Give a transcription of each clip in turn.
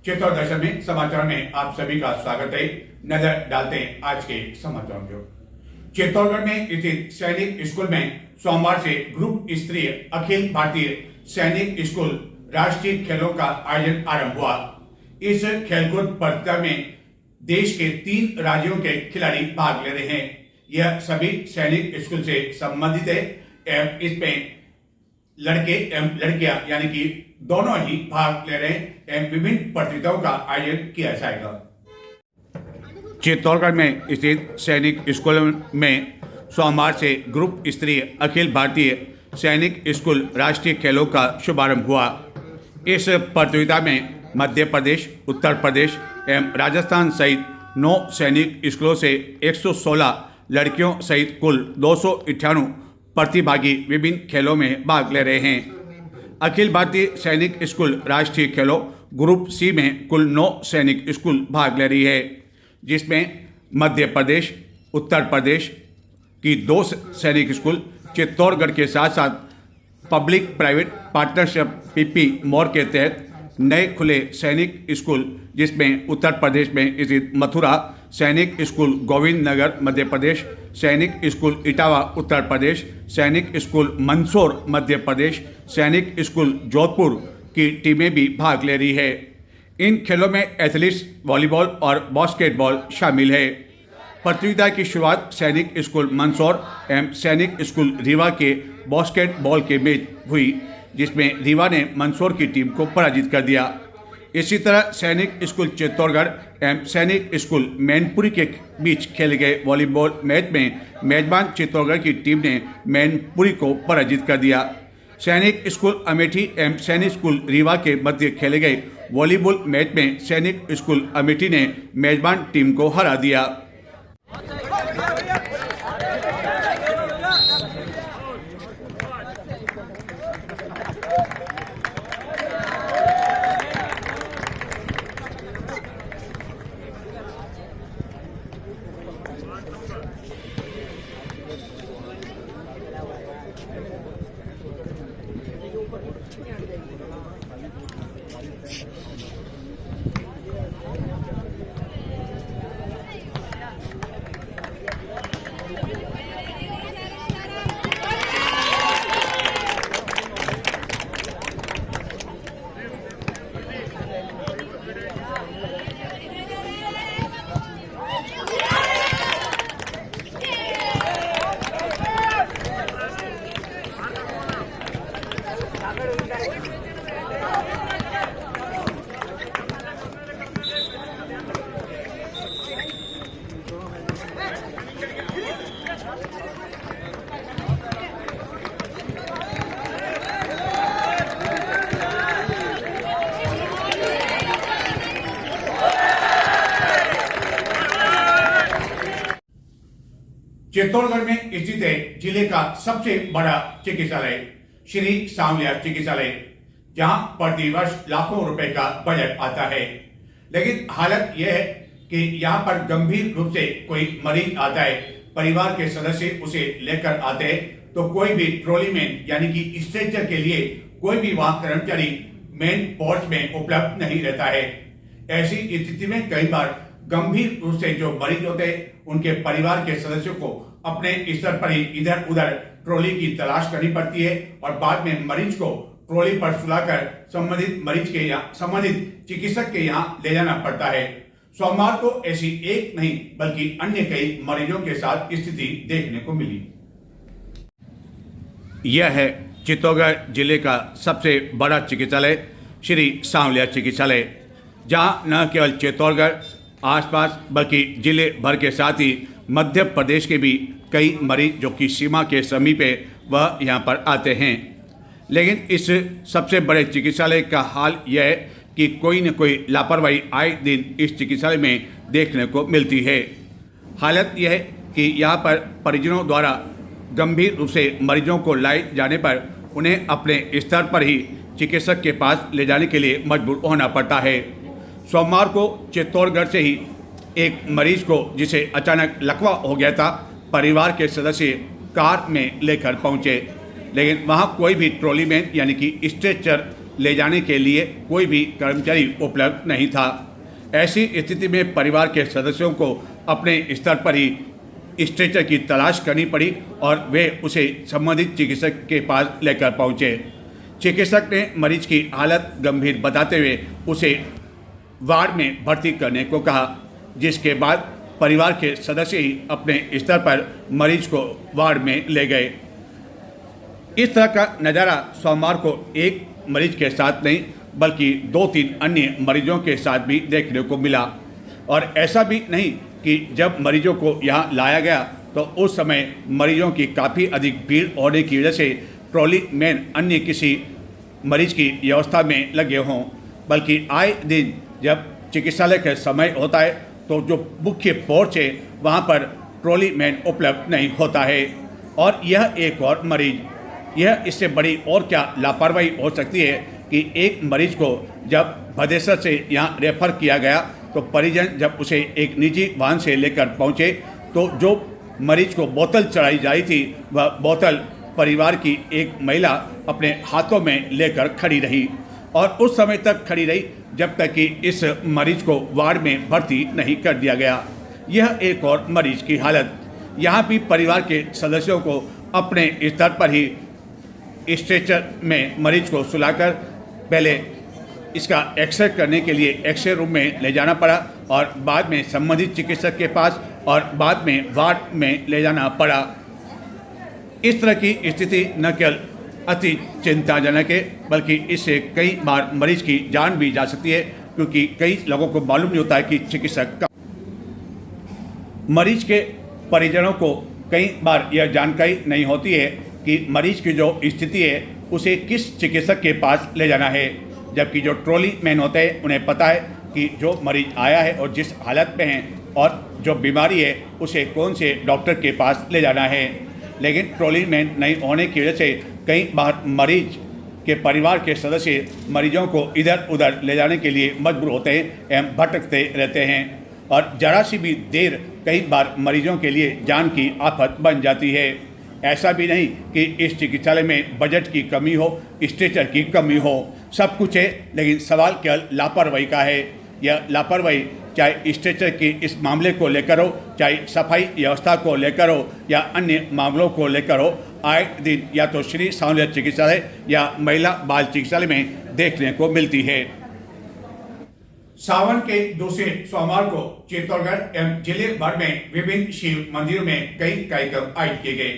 चित्तौड़ दर्शन में समाचार में आप सभी का स्वागत है। नजर डालते हैं आज के समाचारों की ओर। चित्तौड़गढ़ में स्थित सैनिक स्कूल में सोमवार से ग्रुप स्तरीय अखिल भारतीय सैनिक स्कूल राष्ट्रीय खेलों का आयोजन आरंभ हुआ। इस खेलकूद प्रतियोगिता में देश के 3 राज्यों के खिलाड़ी भाग ले रहे हैं। यह सभी सैनिक स्कूल से संबंधित है एवं इसमें लड़के एवं लड़कियां यानी कि दोनों ही भाग ले रहे हैं एवं विभिन्न प्रतियोगिताओं का आयोजन किया जाएगा। चित्तौड़गढ़ में स्थित सैनिक स्कूल में सोमवार से ग्रुप स्तरीय अखिल भारतीय सैनिक स्कूल राष्ट्रीय खेलों का शुभारंभ हुआ। इस प्रतियोगिता में मध्य प्रदेश, उत्तर प्रदेश एवं राजस्थान सहित 9 सैनिक स्कूलों से 116 लड़कियों सहित कुल 298 प्रतिभागी विभिन्न खेलों में भाग ले रहे हैं। अखिल भारतीय सैनिक स्कूल राष्ट्रीय खेलों ग्रुप सी में कुल 9 सैनिक स्कूल भाग ले रही है, जिसमें मध्य प्रदेश, उत्तर प्रदेश की 2 सैनिक स्कूल, चित्तौड़गढ़ के साथ साथ पब्लिक प्राइवेट पार्टनरशिप पीपी मोर के तहत नए खुले सैनिक स्कूल, जिसमें उत्तर प्रदेश में स्थित मथुरा सैनिक स्कूल, गोविंद नगर मध्य प्रदेश, सैनिक स्कूल इटावा उत्तर प्रदेश, सैनिक स्कूल मंदसौर मध्य प्रदेश, सैनिक स्कूल जोधपुर की टीमें भी भाग ले रही है। इन खेलों में एथलेटिक्स, वॉलीबॉल और बास्केटबॉल शामिल है। प्रतियोगिता की शुरुआत सैनिक स्कूल मंदसौर एवं सैनिक स्कूल रीवा के बास्केटबॉल के मैच हुई, जिसमें रीवा ने मंदसौर की टीम को पराजित कर दिया। इसी तरह सैनिक स्कूल चित्तौड़गढ़ एवं सैनिक स्कूल मैनपुरी के बीच खेले गए वॉलीबॉल मैच में मेजबान चित्तौड़गढ़ की टीम ने मैनपुरी को पराजित कर दिया। सैनिक स्कूल अमेठी एवं सैनिक स्कूल रीवा के मध्य खेले गए वॉलीबॉल मैच में सैनिक स्कूल अमेठी ने मेजबान टीम को हरा दिया। चित्तौड़गढ़ में स्थित है जिले का सबसे बड़ा चिकित्सालय श्री सांवलिया चिकित्सालय, जहां प्रतिवर्ष लाखों रुपए का बजट आता है। लेकिन हालत यह है कि यहां पर गंभीर रूप से कोई मरीज आता है, परिवार के सदस्य उसे लेकर आते हैं तो कोई भी ट्रॉली मैन यानी कि स्ट्रेचर के लिए कोई भी वहां कर्मचारी मेन पोर्च में उपलब्ध नहीं रहता है। ऐसी स्थिति में कई बार गंभीर रूप से जो मरीज होते हैं उनके परिवार के सदस्यों को अपने स्तर पर ही इधर उधर ट्रॉली की तलाश करनी पड़ती है और बाद में मरीज को ट्रॉली पर सुलाकर संबंधित चिकित्सक के यहाँ ले जाना पड़ता है। सोमवार को ऐसी एक नहीं बल्कि अन्य कई मरीजों के साथ स्थिति देखने को मिली। यह है चित्तौड़गढ़ जिले का सबसे बड़ा चिकित्सालय श्री सांवलिया चिकित्सालय, जहां न केवल चित्तौड़गढ़ आसपास बल्कि जिले भर के साथ ही मध्य प्रदेश के भी कई मरीज जो कि सीमा के समीप है वह यहाँ पर आते हैं। लेकिन इस सबसे बड़े चिकित्सालय का हाल यह है कि कोई न कोई लापरवाही आए दिन इस चिकित्सालय में देखने को मिलती है। हालत यह है कि यहाँ पर परिजनों द्वारा गंभीर रूप से मरीजों को लाए जाने पर उन्हें अपने स्तर पर ही चिकित्सक के पास ले जाने के लिए मजबूर होना पड़ता है। सोमवार को चित्तौड़गढ़ से ही एक मरीज को, जिसे अचानक लकवा हो गया था, परिवार के सदस्य कार में लेकर पहुंचे, लेकिन वहां कोई भी ट्रॉली मैन यानी कि स्ट्रेचर ले जाने के लिए कोई भी कर्मचारी उपलब्ध नहीं था। ऐसी स्थिति में परिवार के सदस्यों को अपने स्तर पर ही स्ट्रेचर की तलाश करनी पड़ी और वे उसे संबंधित चिकित्सक के पास लेकर पहुंचे। चिकित्सक ने मरीज की हालत गंभीर बताते हुए उसे वार्ड में भर्ती करने को कहा, जिसके बाद परिवार के सदस्य ही अपने स्तर पर मरीज को वार्ड में ले गए। इस तरह का नज़ारा सोमवार को एक मरीज के साथ नहीं बल्कि 2-3 अन्य मरीजों के साथ भी देखने को मिला। और ऐसा भी नहीं कि जब मरीजों को यहाँ लाया गया तो उस समय मरीजों की काफ़ी अधिक भीड़ होने की वजह से ट्रॉली मैन अन्य किसी मरीज की व्यवस्था में लगे हों, बल्कि आए दिन जब चिकित्सालय का समय होता है तो जो मुख्य पोर्च है वहाँ पर ट्रॉली मैन उपलब्ध नहीं होता है। और यह एक और मरीज, यह इससे बड़ी और क्या लापरवाही हो सकती है कि एक मरीज को जब भदेसर से यहाँ रेफर किया गया तो परिजन जब उसे एक निजी वाहन से लेकर पहुँचे तो जो मरीज को बोतल चढ़ाई जा रही थी वह बोतल परिवार की एक महिला अपने हाथों में लेकर खड़ी रही और उस समय तक खड़ी रही जब तक कि इस मरीज को वार्ड में भर्ती नहीं कर दिया गया। यह एक और मरीज की हालत, यहाँ भी परिवार के सदस्यों को अपने स्तर पर ही स्ट्रेचर में मरीज को सुलाकर पहले इसका एक्सरे करने के लिए एक्सरे रूम में ले जाना पड़ा और बाद में संबंधित चिकित्सक के पास और बाद में वार्ड में ले जाना पड़ा। इस तरह की स्थिति न केवल अति चिंताजनक है बल्कि इससे कई बार मरीज की जान भी जा सकती है, क्योंकि कई लोगों को मालूम नहीं होता है कि चिकित्सक का मरीज के परिजनों को कई बार यह जानकारी नहीं होती है कि मरीज की जो स्थिति है उसे किस चिकित्सक के पास ले जाना है, जबकि जो ट्रॉली मैन होते हैं उन्हें पता है कि जो मरीज आया है और जिस हालत में है और जो बीमारी है उसे कौन से डॉक्टर के पास ले जाना है। लेकिन ट्रॉली मैन नहीं होने की वजह से कई बार मरीज के परिवार के सदस्य मरीजों को इधर उधर ले जाने के लिए मजबूर होते हैं एवं भटकते रहते हैं और जरा सी भी देर कई बार मरीजों के लिए जान की आफत बन जाती है। ऐसा भी नहीं कि इस चिकित्सालय में बजट की कमी हो, स्ट्रेचर की कमी हो, सब कुछ है, लेकिन सवाल केवल लापरवाही का है। यह लापरवाही चाहे स्ट्रेचर की इस मामले को लेकर हो, चाहे सफाई व्यवस्था को लेकर हो या अन्य मामलों को लेकर हो, आए दिन या तो श्री सावलिया चिकित्सालय या महिला बाल चिकित्सालय में देखने को मिलती है। सावन के दूसरे सोमवार को चित्तौड़गढ़ एवं जिले भर में विभिन्न शिव मंदिरों में कई कार्यक्रम आयोजित किए गए,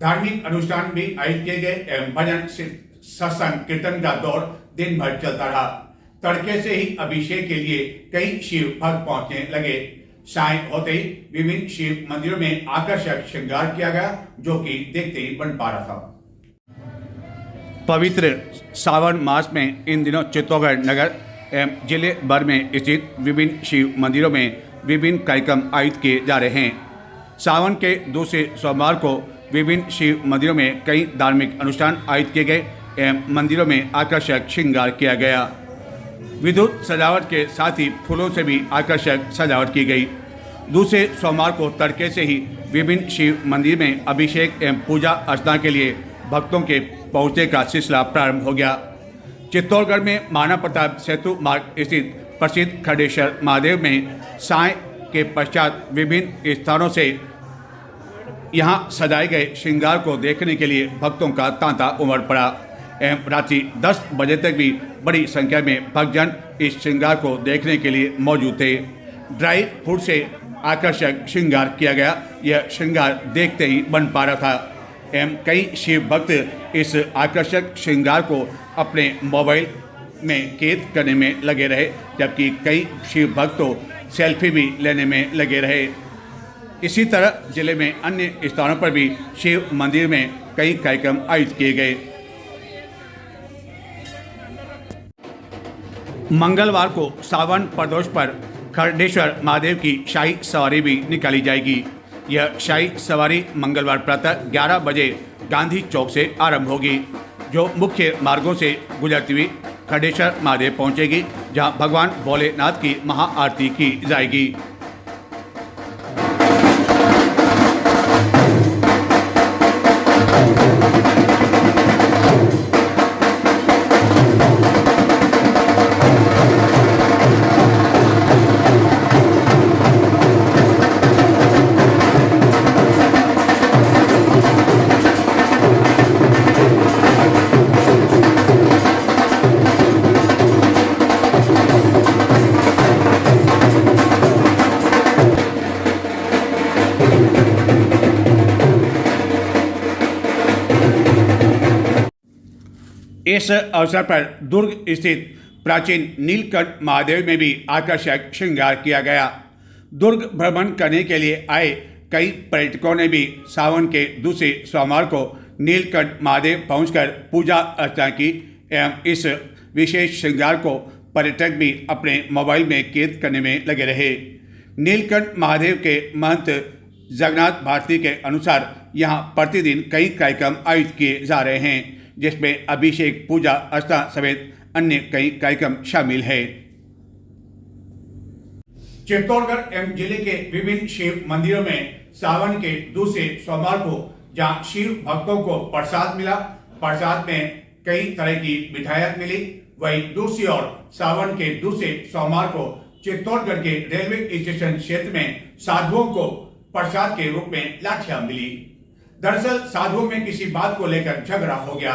धार्मिक अनुष्ठान भी आयोजित किए गए एवं भजन सत्संग कीर्तन का दौर दिन भर चलता रहा। तड़के से ही अभिषेक के लिए कई शिव भक्त पहुंचने लगे। साय होते ही विभिन्न शिव मंदिरों में आकर्षक श्रृंगार किया गया, जो कि देखते ही बन पा रहा था। पवित्र सावन मास में इन दिनों चित्तौड़गढ़ नगर एवं जिले भर में स्थित विभिन्न शिव मंदिरों में विभिन्न कार्यक्रम आयोजित किए जा रहे हैं। सावन के दूसरे सोमवार को विभिन्न शिव मंदिरों में कई धार्मिक अनुष्ठान आयोजित किए गए एवं मंदिरों में आकर्षक श्रृंगार किया गया। विद्युत सजावट के साथ ही फूलों से भी आकर्षक सजावट की गई। दूसरे सोमवार को तड़के से ही विभिन्न शिव मंदिर में अभिषेक एवं पूजा अर्चना के लिए भक्तों के पहुंचने का सिलसिला प्रारंभ हो गया। चित्तौड़गढ़ में महाराणा प्रताप सेतु मार्ग स्थित प्रसिद्ध खडेश्वर महादेव में साय के पश्चात विभिन्न स्थानों से यहाँ सजाए गए श्रृंगार को देखने के लिए भक्तों का तांता उमड़ पड़ा एवं रात्रि 10 बजे तक भी बड़ी संख्या में भक्तजन इस श्रृंगार को देखने के लिए मौजूद थे। ड्राई फ्रूट से आकर्षक श्रृंगार किया गया। यह श्रृंगार देखते ही बन पा रहा था एवं कई शिव भक्त इस आकर्षक श्रृंगार को अपने मोबाइल में कैद करने में लगे रहे, जबकि कई शिव भक्त तो सेल्फी भी लेने में लगे रहे। इसी तरह जिले में अन्य स्थानों पर भी शिव मंदिर में कई कार्यक्रम आयोजित किए गए। मंगलवार को सावन प्रदोष पर खरडेश्वर महादेव की शाही सवारी भी निकाली जाएगी। यह शाही सवारी मंगलवार प्रातः 11 बजे गांधी चौक से आरंभ होगी, जो मुख्य मार्गों से गुजरती हुई खरडेश्वर महादेव पहुंचेगी, जहां भगवान भोलेनाथ की महाआरती की जाएगी। इस अवसर पर दुर्ग स्थित प्राचीन नीलकंठ महादेव में भी आकर्षक श्रृंगार किया गया। दुर्ग भ्रमण करने के लिए आए कई पर्यटकों ने भी सावन के दूसरे सोमवार को नीलकंठ महादेव पहुंचकर पूजा अर्चना की एवं इस विशेष श्रृंगार को पर्यटक भी अपने मोबाइल में कैद करने में लगे रहे। नीलकंठ महादेव के महंत जगन्नाथ भारती के अनुसार यहाँ प्रतिदिन कई कार्यक्रम आयोजित किए जा रहे हैं, जिसमें अभिषेक, पूजा अर्चना समेत अन्य कई कार्यक्रम शामिल है। चित्तौड़गढ़ एवं जिले के विभिन्न शिव मंदिरों में सावन के दूसरे सोमवार को जहां शिव भक्तों को प्रसाद मिला, प्रसाद में कई तरह की मिठाइयां मिली, वहीं दूसरी ओर सावन के दूसरे सोमवार को चित्तौड़गढ़ के रेलवे स्टेशन क्षेत्र में साधुओं को प्रसाद के रूप में लाठियां मिली। दरअसल साधुओं में किसी बात को लेकर झगड़ा हो गया।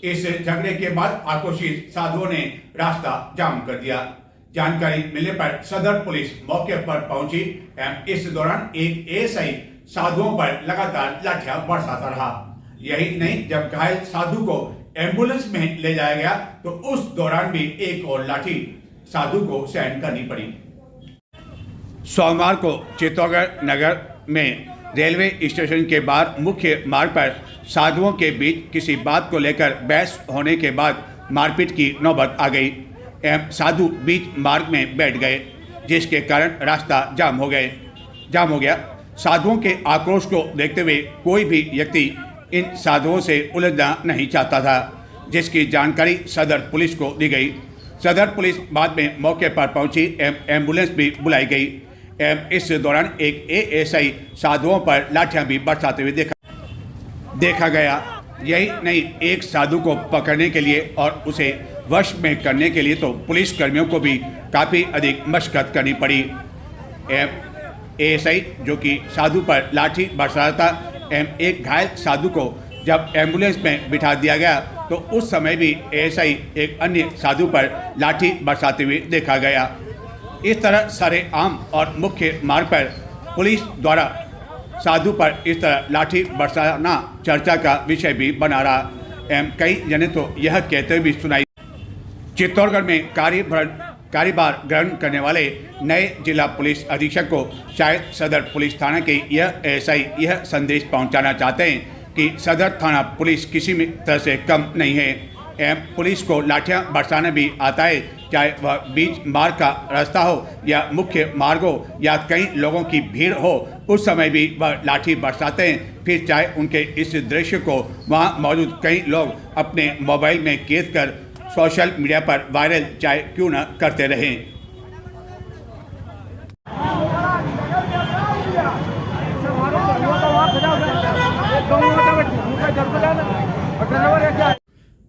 इस झगड़े के बाद आक्रोशित साधुओं ने रास्ता जाम कर दिया। जानकारी मिलने पर सदर पुलिस मौके पर पहुंची एवं इस दौरान एक एएसआई साधुओं पर लगातार लाठियां बरसाता रहा। यही नहीं, जब घायल साधु को एम्बुलेंस में ले जाया गया तो उस दौरान भी एक और लाठी साधु को सहन करनी पड़ी। सोमवार को चित्तौड़गढ़ नगर में रेलवे स्टेशन के बाहर मुख्य मार्ग पर साधुओं के बीच किसी बात को लेकर बहस होने के बाद मारपीट की नौबत आ गई एवं साधु बीच मार्ग में बैठ गए, जिसके कारण रास्ता जाम हो गया। साधुओं के आक्रोश को देखते हुए कोई भी व्यक्ति इन साधुओं से उलझना नहीं चाहता था, जिसकी जानकारी सदर पुलिस को दी गई। सदर पुलिस बाद में मौके पर पहुंची एवं एम्बुलेंस भी बुलाई गई एवं इस दौरान एक एएसआई साधुओं पर लाठियां भी बरसाते हुए देखा गया। यही नहीं, एक साधु को पकड़ने के लिए और उसे वश में करने के लिए तो पुलिस कर्मियों को भी काफ़ी अधिक मशक्कत करनी पड़ी। एएसआई जो कि साधु पर लाठी बरसाता एवं एक घायल साधु को जब एम्बुलेंस में बिठा दिया गया तो उस समय भी एएसआई एक अन्य साधु पर लाठी बरसाते हुए देखा गया। इस तरह सरेआम और मुख्य मार्ग पर पुलिस द्वारा साधु पर इस तरह लाठी बरसाना चर्चा का विषय भी बना रहा एवं कई जने तो यह कहते हुए भी सुनाई। चित्तौड़गढ़ में कार्यभार ग्रहण करने वाले नए जिला पुलिस अधीक्षक को शायद सदर पुलिस थाना के यह एएसआई यह संदेश पहुंचाना चाहते हैं कि सदर थाना पुलिस किसी भी तरह से कम नहीं है एवं पुलिस को लाठियां बरसाना भी आता है, चाहे वह बीच मार्ग का रास्ता हो या मुख्य मार्ग हो या कई लोगों की भीड़ हो, उस समय भी वह लाठी बरसाते हैं। फिर चाहे उनके इस दृश्य को वहां मौजूद कई लोग अपने मोबाइल में कैद कर सोशल मीडिया पर वायरल चाहे क्यों न करते रहें।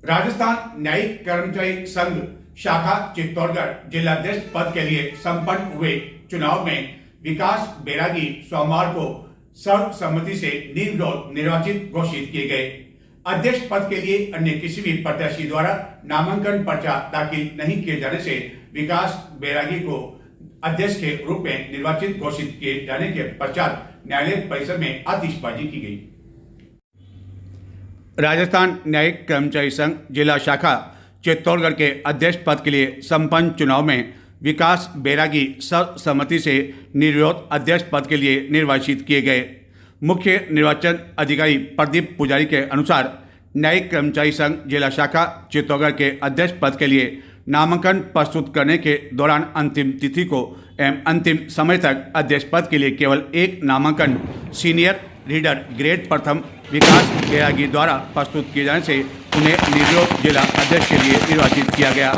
राजस्थान न्यायिक कर्मचारी संघ शाखा चित्तौड़गढ़ जिलाध्यक्ष पद के लिए संपन्न हुए चुनाव में विकास बैरागी सोमवार को सर्वसम्मति से निर्वाचित घोषित किए गए। अध्यक्ष पद के लिए अन्य किसी भी प्रत्याशी द्वारा नामांकन पर्चा दाखिल नहीं किए जाने से विकास बैरागी को अध्यक्ष के रूप में निर्वाचित घोषित किए जाने के पश्चात न्यायालय परिसर में आतिशबाजी की गई। राजस्थान न्यायिक कर्मचारी संघ जिला शाखा चित्तौड़गढ़ के अध्यक्ष पद के लिए संपन्न चुनाव में विकास बैरागी सर्वसम्मति से निर्विरोध अध्यक्ष पद के लिए निर्वाचित किए गए। मुख्य निर्वाचन अधिकारी प्रदीप पुजारी के अनुसार न्यायिक कर्मचारी संघ जिला शाखा चित्तौड़गढ़ के अध्यक्ष पद के लिए नामांकन प्रस्तुत करने के दौरान अंतिम तिथि को एवं अंतिम समय तक अध्यक्ष पद के लिए केवल एक नामांकन सीनियर रीडर ग्रेड प्रथम विकास बैरागी द्वारा प्रस्तुत किए जाने से उन्हें निर्विरोध जिला अध्यक्ष के लिए निर्वाचित किया गया,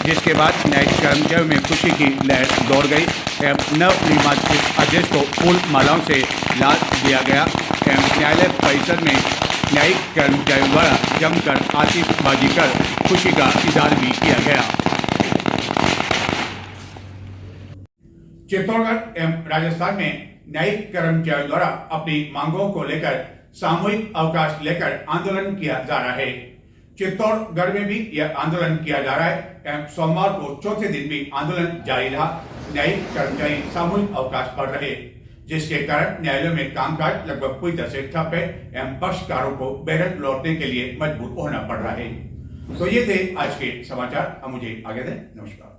जिसके बाद न्यायिक कर्मचारियों में खुशी की लहर दौड़ गई एवं नवनिर्वाचित अध्यक्ष को फूल मालाओं से लाद दिया गया एवं न्यायालय परिसर में न्यायिक कर्मचारियों द्वारा जमकर आतिशबाजी कर खुशी का इजहार भी किया गया। चित्तौड़गढ़ एवं राजस्थान में न्यायिक कर्मचारियों द्वारा अपनी मांगों को लेकर सामूहिक अवकाश लेकर आंदोलन किया जा रहा है। चित्तौड़गढ़ में भी यह आंदोलन किया जा रहा है एवं सोमवार को चौथे दिन भी आंदोलन जारी रहा। न्यायिक कर्मचारी सामूहिक अवकाश पर रहे, जिसके कारण न्यायालयों में कामकाज लगभग पूरी तरह से ठप है एवं पक्षकारों को बैरक लौटने के लिए मजबूर होना पड़ रहा है। तो ये थे आज के समाचार। अब मुझे आगे दें। नमस्कार।